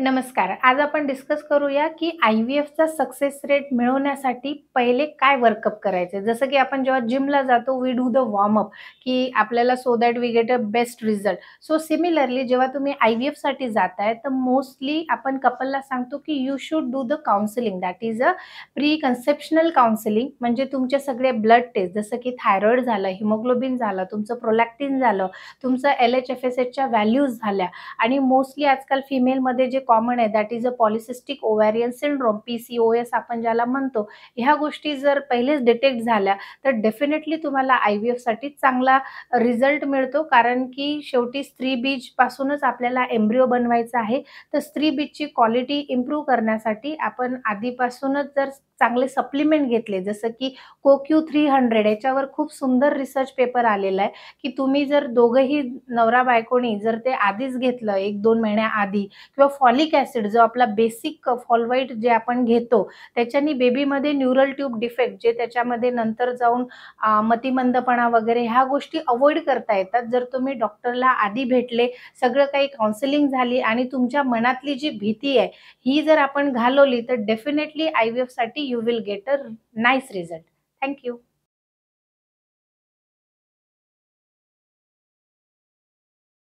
नमस्कार. आज आपण डिस्कस करूया, की IVFचा सक्सेस रेट मिळवण्यासाठी पहिले काय वर्कअप करायचे? जसं की आपण जेव्हा जिमला जातो, we do the warm up, की आपल्याला so that we get a best result. So similarly जेव्हा तुम्ही IVFसाठी जाताय, तर मोस्टली आपण कपलला सांगतो, की you should do the counselling. That is a pre conceptional counselling. म्हणजे तुमचे सगळे ब्लड टेस्ट जसं की थायरॉईड झालं, हिमोग्लोबिन झालं, तुमचं प्रोलॅक्टिन झालं, तुमचं LH-FSHच्या व्हॅल्यूज झाल्या आणि मोस्टली आजकाल फिमेलमध्ये जे कॉमन आहे that is a polycystic ovarian syndrome, PCOS आपण ज्याला म्हणतो. ह्या गोष्टी जर पहिलेच डिटेक्ट झाल्या तर डेफिनेटली तुम्हाला IVFसाठी चांगला रिझल्ट मिळतो. कारण की शेवटी स्त्री बीज पासूनच आपल्याला एम्ब्रिओ बनवायचा आहे. तर स्त्री बीजची क्वालिटी इम्प्रूव्ह करण्यासाठी आपण आधीपासूनच जर चांगले सप्लिमेंट घेतले, जसं की CoQ300 याच्यावर खूप सुंदर रिसर्च पेपर आलेला आहे, की तुम्ही जर दोघंही नवरा बायकोनी जर ते आधीच घेतलं 1-2 महिन्याआधी, किंवा फॉलिक ॲसिड जो आपला बेसिक फॉलवाईट जे आपण घेतो, त्याच्यानी बेबीमध्ये न्यूरल ट्यूब डिफेक्ट जे त्याच्यामध्ये नंतर जाऊन मतिमंदपणा वगैरे ह्या गोष्टी अव्हॉइड करता येतात. जर तुम्ही डॉक्टरला आधी भेटले, सगळं काही काउन्सिलिंग झाली आणि तुमच्या मनातली जी भीती आहे, ही जर आपण घालवली, तर डेफिनेटली IVFसाठी you will get a nice result. Thank you.